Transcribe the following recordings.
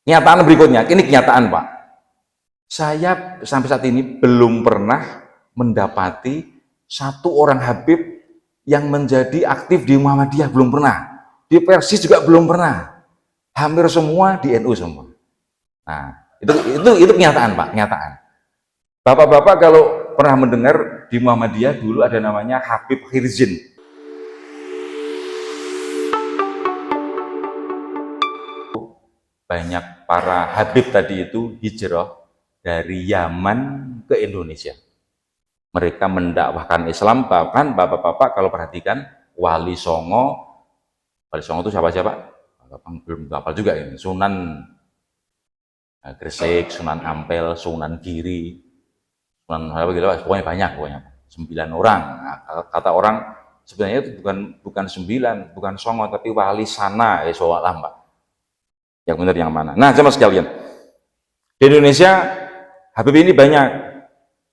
Kenyataan berikutnya, ini kenyataan Pak. Saya sampai saat ini belum pernah mendapati satu orang Habib yang menjadi aktif di Muhammadiyah, belum pernah. Di Persis juga belum pernah. Hampir semua di NU semua. Nah, itu kenyataan Pak, kenyataan. Bapak-bapak kalau pernah mendengar di Muhammadiyah dulu ada namanya Habib Khirzin. Banyak para Habib tadi itu hijrah dari Yaman ke Indonesia. Mereka mendakwahkan Islam, bahkan bapak-bapak kalau perhatikan Wali Songo itu siapa-siapa? Belum hafal juga ini. Sunan Gresik, Sunan Ampel, Sunan Giri, Sunan apa gitu, pokoknya banyak, pokoknya 9 orang. Nah, kata orang sebenarnya itu bukan 9, bukan Songo, tapi Wali Sana, soal Mbak. Yang benar yang mana? Nah, sama sekalian, di Indonesia Habib ini banyak.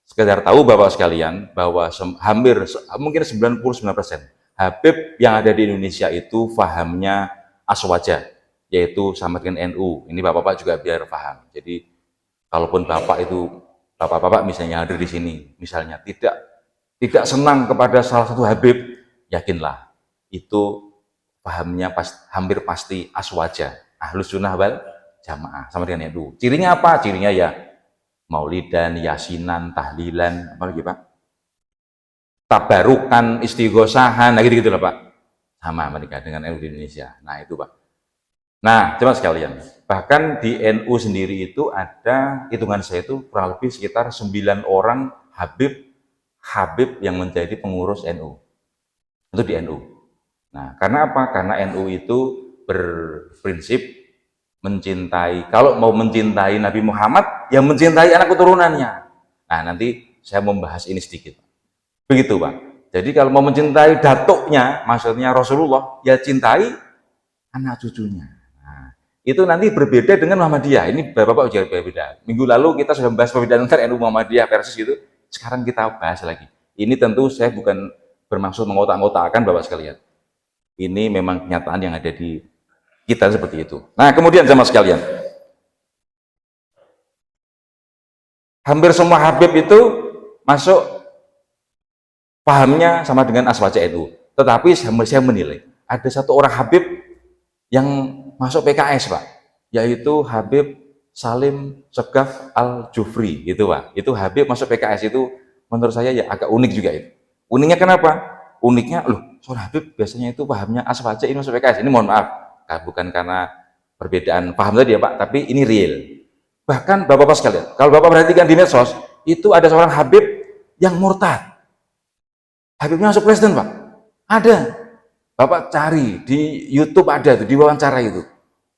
Sekedar tahu Bapak sekalian bahwa mungkin 99% Habib yang ada di Indonesia itu fahamnya aswaja, yaitu sama dengan NU. Ini Bapak-bapak juga biar paham. Jadi kalaupun Bapak itu Bapak-bapak misalnya hadir di sini, misalnya tidak senang kepada salah satu Habib, yakinlah itu pahamnya hampir pasti aswaja, Ahlus Sunnah wal Jamaah, sama dengan NU. Cirinya apa? Cirinya ya maulidan, yasinan, tahlilan, apa lagi Pak? Tabarukan, istighosahan, nah gitu-gitu lah Pak. Sama mereka dengan NU di Indonesia. Nah itu Pak. Nah, coba sekalian, bahkan di NU sendiri itu ada, hitungan saya itu kurang lebih sekitar 9 orang Habib yang menjadi pengurus NU. Itu di NU. Nah, karena apa? Karena NU itu berprinsip mencintai, kalau mau mencintai Nabi Muhammad, yang mencintai anak keturunannya. Nah, nanti saya membahas ini sedikit. Begitu, Pak. Jadi kalau mau mencintai datuknya, maksudnya Rasulullah, ya cintai anak cucunya. Nah, itu nanti berbeda dengan Muhammadiyah. Ini Bapak juga berbeda. Minggu lalu kita sudah membahas perbedaan antara NU Muhammadiyah versus gitu. Sekarang kita bahas lagi. Ini tentu saya bukan bermaksud mengotak-ngotakan Bapak sekalian. Ini memang kenyataan yang ada di kita seperti itu. Nah, kemudian sama sekalian, hampir semua Habib itu masuk pahamnya sama dengan aswaja NU. Tetapi saya menilai ada satu orang Habib yang masuk PKS Pak, yaitu Habib Salim Segaf Al-Jufri, gitu Pak. Itu Habib masuk PKS itu menurut saya ya agak unik juga itu. Uniknya kenapa? Uniknya loh, seorang Habib biasanya itu pahamnya aswaja, ini masuk PKS. Ini mohon maaf, bukan karena perbedaan paham tadi ya Pak, tapi ini real. Bahkan Bapak-bapak sekalian, kalau Bapak perhatikan di medsos, itu ada seorang Habib yang murtad. Habibnya masuk Kristen Pak, ada. Bapak cari di YouTube, ada tuh, di wawancara itu.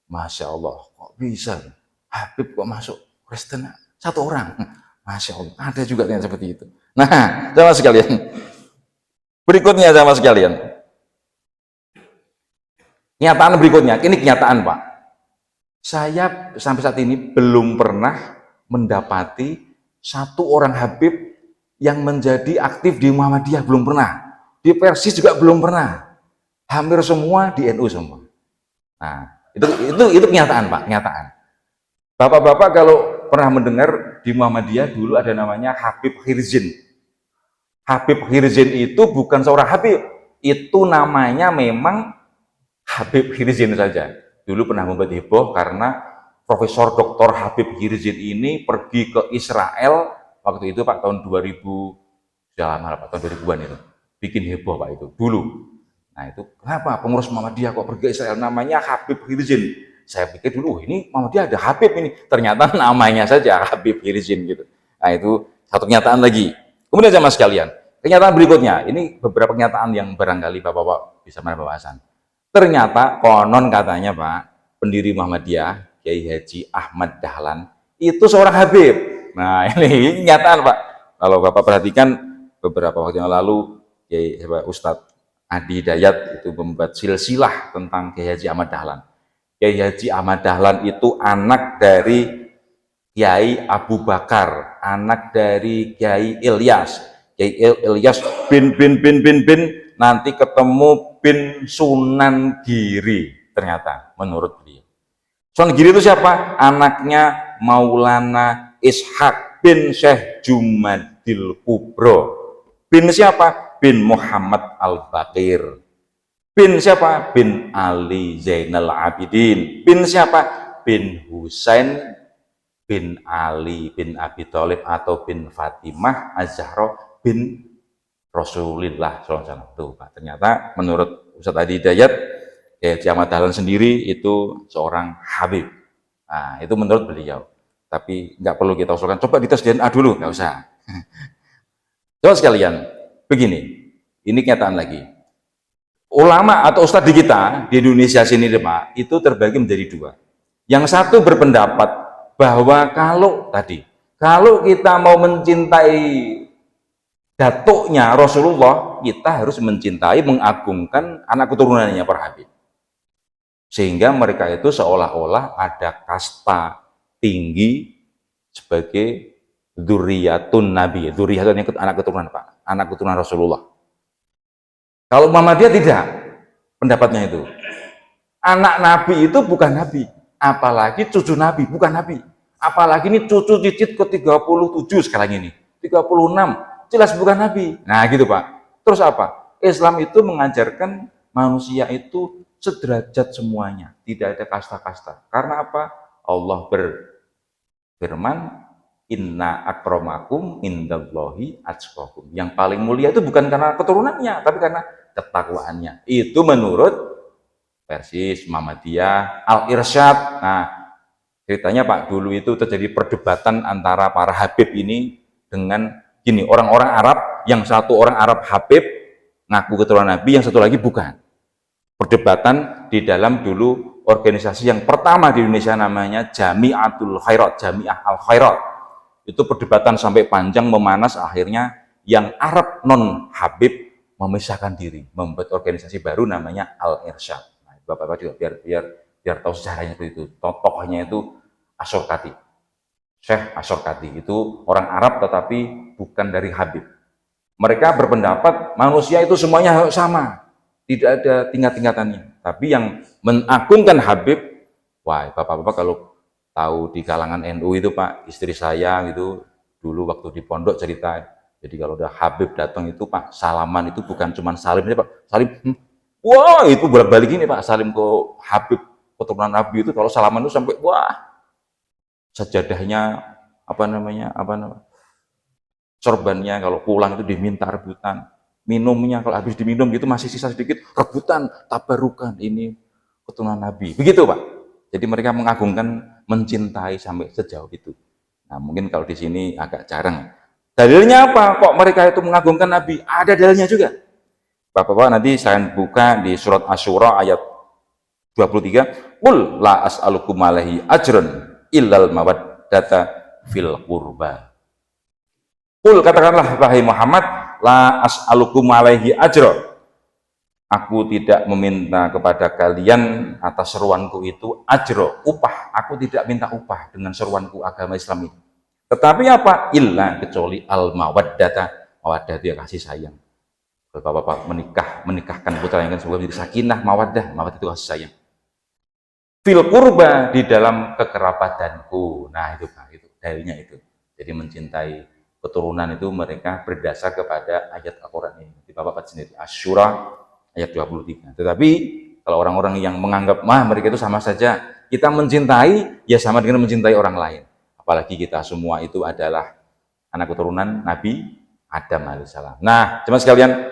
Masya Allah, kok bisa Habib kok masuk Kristen satu orang? Masya Allah, ada juga yang seperti itu. Nah, sama sekalian, berikutnya sama sekalian, kenyataan berikutnya, ini kenyataan Pak. Saya sampai saat ini belum pernah mendapati satu orang Habib yang menjadi aktif di Muhammadiyah, belum pernah. Di Persis juga belum pernah. Hampir semua di NU semua. Nah, itu kenyataan Pak, kenyataan. Bapak-bapak kalau pernah mendengar di Muhammadiyah dulu ada namanya Habib Khirzin. Habib Khirzin itu bukan seorang Habib, itu namanya memang Habib Khirzin saja. Dulu pernah membuat heboh karena Profesor Dr. Habib Khirzin ini pergi ke Israel waktu itu Pak, tahun 2000, sudah lama Pak, tahun 2000-an itu. Bikin heboh Pak itu dulu. Nah itu kenapa pengurus Muhammadiyah kok pergi ke Israel, namanya Habib Khirzin. Saya pikir dulu ini Muhammadiyah ada Habib ini, ternyata namanya saja Habib Khirzin gitu. Nah itu satu kenyataan lagi. Kemudian jamaah sekalian, kenyataan berikutnya, ini beberapa kenyataan yang barangkali Bapak-bapak bisa menambah wawasan. Ternyata konon katanya Pak, pendiri Muhammadiyah Kiai Haji Ahmad Dahlan itu seorang Habib. Nah ini kenyataan Pak. Kalau Bapak perhatikan beberapa waktu yang lalu Kiai Ustadz Adi Dayat itu membuat silsilah tentang Kiai Haji Ahmad Dahlan. Kiai Haji Ahmad Dahlan itu anak dari Kiai Abu Bakar, anak dari Kiai Ilyas. Kiai Ilyas bin nanti ketemu bin Sunan Giri, ternyata menurut beliau. Songiri itu siapa? Anaknya Maulana Ishaq bin Syekh Jumadil Kubro. Bin siapa? Bin Muhammad Al-Baqir. Bin siapa? Bin Ali Zainal Abidin. Bin siapa? Bin Husain bin Ali bin Abi Thalib atau bin Fatimah Az-Zahra bin Rasulullah SAW. Tuh, Pak. Ternyata menurut Ustadz Adi Hidayat, Ahmad Dahlan sendiri itu seorang Habib. Nah, itu menurut beliau. Tapi nggak perlu kita usulkan. Coba dites DNA dulu, nggak usah. Coba sekalian, begini. Ini kenyataan lagi. Ulama atau ustadz di kita di Indonesia sini, Pak, itu terbagi menjadi dua. Yang satu berpendapat bahwa kalau kita mau mencintai datuknya Rasulullah, kita harus mencintai, mengagungkan anak keturunannya para Habib. Sehingga mereka itu seolah-olah ada kasta tinggi sebagai dzurriyyatun Nabi. Dzurriyyatun anak keturunan, Pak, anak keturunan Rasulullah. Kalau Muhammadiyah tidak, pendapatnya itu anak Nabi itu bukan Nabi, apalagi cucu Nabi bukan Nabi, apalagi ini cucu cicit ke-37 sekarang ini, 36, jelas bukan Nabi. Nah gitu, Pak. Terus apa? Islam itu mengajarkan manusia itu sederajat semuanya, tidak ada kasta-kasta. Karena apa? Allah berfirman, inna akramakum indallahi atqakum. Yang paling mulia itu bukan karena keturunannya, tapi karena ketakwaannya. Itu menurut versi Muhammadiyah Al-Irsyad. Nah, ceritanya Pak, dulu itu terjadi perdebatan antara para Habib ini dengan gini, orang-orang Arab, yang satu orang Arab Habib ngaku keturunan Nabi, yang satu lagi bukan. Perdebatan di dalam dulu organisasi yang pertama di Indonesia namanya Jami'atul Khairat, Jami'ah Al-Khairat. Itu perdebatan sampai panjang, memanas, akhirnya yang Arab non Habib memisahkan diri, membuat organisasi baru namanya Al-Irsyad. Nah, Bapak-bapak juga biar tahu sejarahnya itu. Tokohnya itu Asy'arqati. Syekh Asy'arqati itu orang Arab tetapi bukan dari Habib. Mereka berpendapat manusia itu semuanya sama, tidak ada tingkat-tingkatannya. Tapi yang mengagungkan Habib, wah, Bapak-bapak kalau tahu di kalangan NU itu, Pak, istri saya gitu dulu waktu di pondok cerita, jadi kalau udah Habib datang itu, Pak, salaman itu bukan cuma salim aja, Pak, salim, wah itu bolak-balik ini, Pak, salim ke Habib keturunan Nabi itu kalau salaman itu sampai wah, sajadahnya sorbannya kalau pulang itu diminta rebutan, minumnya kalau habis diminum gitu masih sisa sedikit, rebutan, tabarukan, ini keturunan Nabi, begitu, Pak. Jadi mereka mengagungkan, mencintai sampai sejauh itu. Nah, mungkin kalau di sini agak jarang. Dalilnya apa? Kok mereka itu mengagungkan Nabi? Ada dalilnya juga. Bapak-bapak nanti saya buka di surat Asy-Syura ayat 23. Qul la as'alukum alaihi ajrun illal mawaddata fil qurba. Qul, katakanlah wahai Muhammad, la as'alukum alaihi ajra. Aku tidak meminta kepada kalian atas seruanku itu ajro, upah. Aku tidak minta upah dengan seruanku agama Islam ini. Tetapi apa? Illa, kecuali al-mawaddata. Mawaddah dia kasih sayang. Kalau bapak menikahkan putra yang kan semoga menjadi sakinah, mawaddah itu kasih sayang. Fil qurba, di dalam kekerabatanku. Nah itu Pak, itu dalilnya itu. Jadi mencintai keturunan itu mereka berdasar kepada ayat Al-Quran ini. Di bapak sendiri Asy-Syura ayat 23. Tetapi kalau orang-orang yang menganggap mereka itu sama saja, kita mencintai ya sama dengan mencintai orang lain. Apalagi kita semua itu adalah anak keturunan Nabi Adam alaihissalam. Nah, teman sekalian,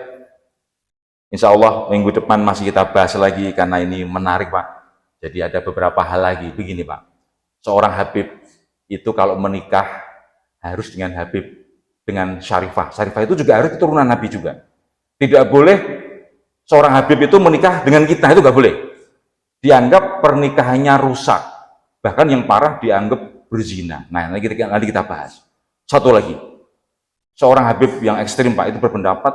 insya Allah minggu depan masih kita bahas lagi karena ini menarik, Pak. Jadi ada beberapa hal lagi. Begini, Pak, seorang Habib itu kalau menikah harus dengan Habib, dengan Syarifah. Syarifah itu juga harus keturunan Nabi juga. Tidak boleh seorang Habib itu menikah dengan kita, itu nggak boleh. Dianggap pernikahannya rusak. Bahkan yang parah dianggap berzina. Nah, nanti kita bahas. Satu lagi, seorang Habib yang ekstrim, Pak, itu berpendapat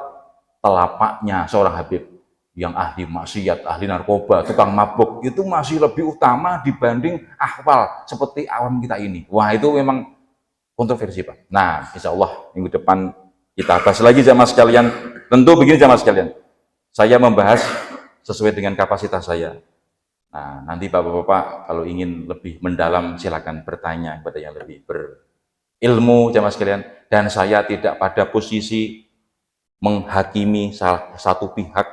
telapaknya seorang Habib yang ahli maksiat, ahli narkoba, tukang mabuk, itu masih lebih utama dibanding ahwal seperti awam kita ini. Wah, itu memang kontroversi, Pak. Nah, insya Allah minggu depan kita bahas lagi jamaah sekalian. Tentu begini jamaah sekalian, saya membahas sesuai dengan kapasitas saya. Nah, nanti Bapak-Bapak kalau ingin lebih mendalam silakan bertanya kepada yang lebih berilmu jamaah sekalian, dan saya tidak pada posisi menghakimi salah satu pihak.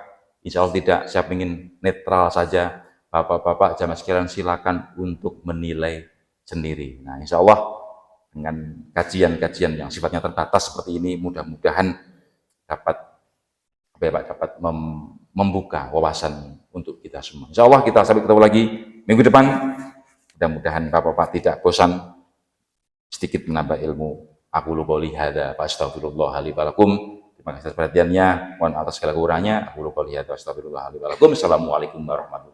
Insya Allah tidak, saya ingin netral saja. Bapak-bapak jamaah sekalian silakan untuk menilai sendiri. Nah, insya Allah dengan kajian-kajian yang sifatnya terbatas seperti ini, mudah-mudahan dapat dapat membuka wawasan untuk kita semua. Insya Allah kita sampai ketemu lagi minggu depan. Mudah-mudahan Bapak-bapak tidak bosan sedikit menambah ilmu. Aku lu qouli hadza fa astaghfirullah li wa lakum. Terima kasih atas perhatiannya. Mohon atas segala kurangnya. Aku lu qouli hadza wa astaghfirullah li wa lakum. Assalamualaikum warahmatullahi wabarakatuh.